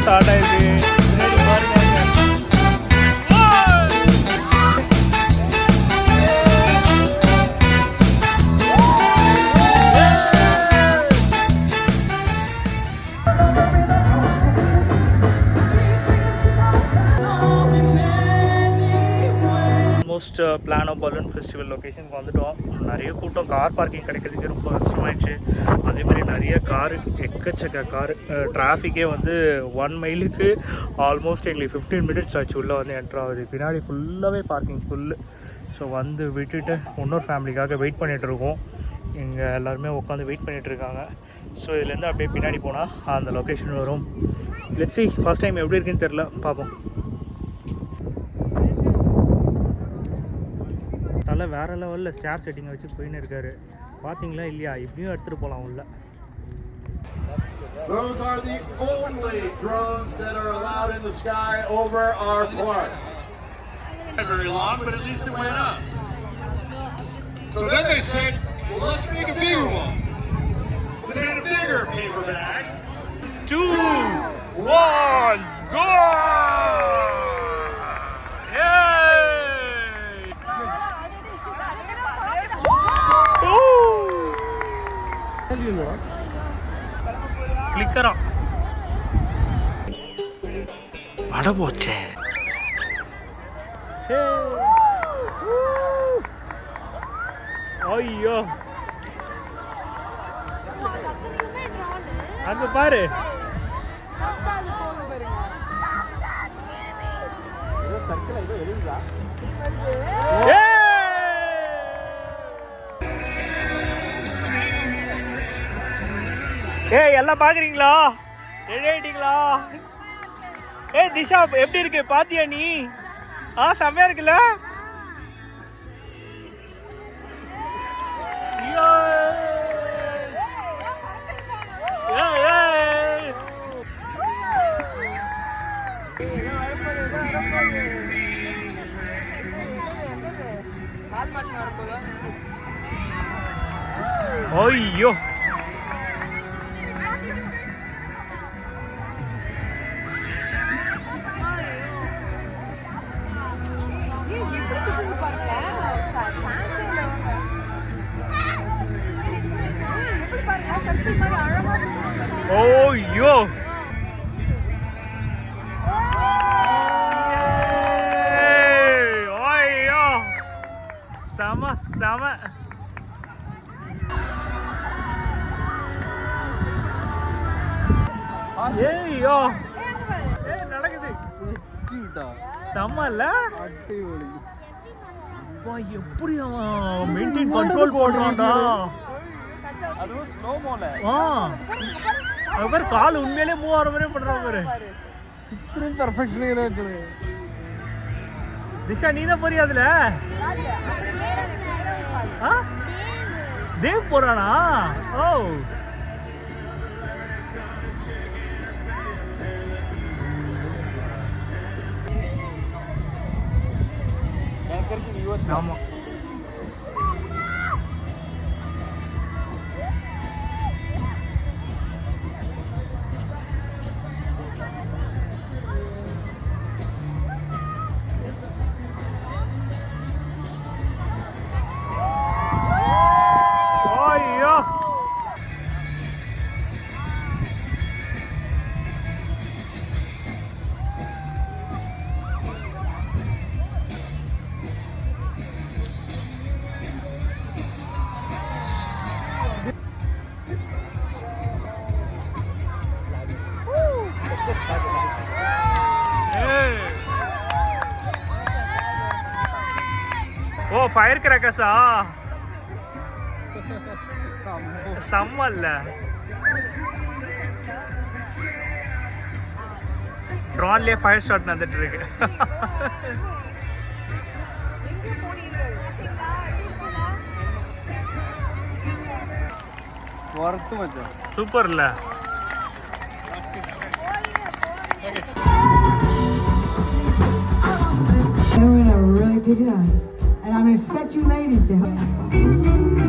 Start ஆயிடுச்சு. Almost பிளானோ balloon festival லொக்கேஷனுக்கு வந்துட்டோம். நிறைய கூட்டம், கார் பார்க்கிங் கிடைக்கிறதுக்கு ரொம்ப கஷ்டமாயிடுச்சு. அதேமாதிரி நிறைய காரு, எக்கச்சக்க காரு, டிராஃபிக்கே வந்து 1 மைலுக்கு ஆல்மோஸ்ட் எங்களுக்கு 15 மினிட்ஸ் ஆச்சு உள்ளே வந்து என்ட்ரு ஆகுது. பின்னாடி ஃபுல்லாகவே பார்க்கிங் ஃபுல்லு. ஸோ வந்து விட்டுட்டு இன்னொரு ஃபேமிலிக்காக வெயிட் பண்ணிகிட்ருக்கோம். இங்கே எல்லாருமே உட்காந்து வெயிட் பண்ணிகிட்ருக்காங்க. ஸோ இதுலேருந்து அப்படியே பின்னாடி போனால் அந்த லொக்கேஷன் வரும். லெட்ஸ் see ஃபர்ஸ்ட் டைம் எப்படி இருக்குன்னு தெரில, பார்ப்போம். தலை வேறு லெவலில் ஸ்டார் செட்டிங்கை வச்சு போயின்னு இருக்காரு. பார்த்தீங்களா இல்லையா? இப்படியும் எடுத்துகிட்டு போகலாம் உள்ள. Those are the only drones that are allowed in the sky over our park. Not very long, but at least it went up. So then they said, well, let's make a bigger one. So they had a bigger paper bag. 2, 1, go! கிளிக்கரா பட போச்சே. ஐயோ அங்க பாரு. ஏய் எல்லாம் பாக்குறீங்களா? Ready ஆயிட்டீங்களா? ஏய் திஷா எப்படி இருக்கு பாத்தியா நீ? செம்மையா இருக்குல்ல? ஐயோ ஐயோ ஐயோ செம செம. ஏய்யோ நடக்குது செம்மல்ல. எப்படி அவன் மெயின்டைன் கண்ட்ரோல் போடுறான்டா. அதுவும் ஸ்லோ மோல. அவர் கால் உண்மையிலே மூவ் ஆகிற மாதிரி பண்றான் பாரு. இப்படி பெர்ஃபெக்ஷனா இருக்கு. திஷா நீ தான் போறியா அதுல? தேவ் போறானா? ஓ ஆமா. ஓ ஃபயர் கிராக்கர்ஸா? செம்மல்ல. ட்ரோன்லயே ஃபயர் ஷாட் நடந்துட்டு இருக்கு. சூப்பர்ல. Then we're gonna really pick it up, and I'm gonna expect you ladies to help.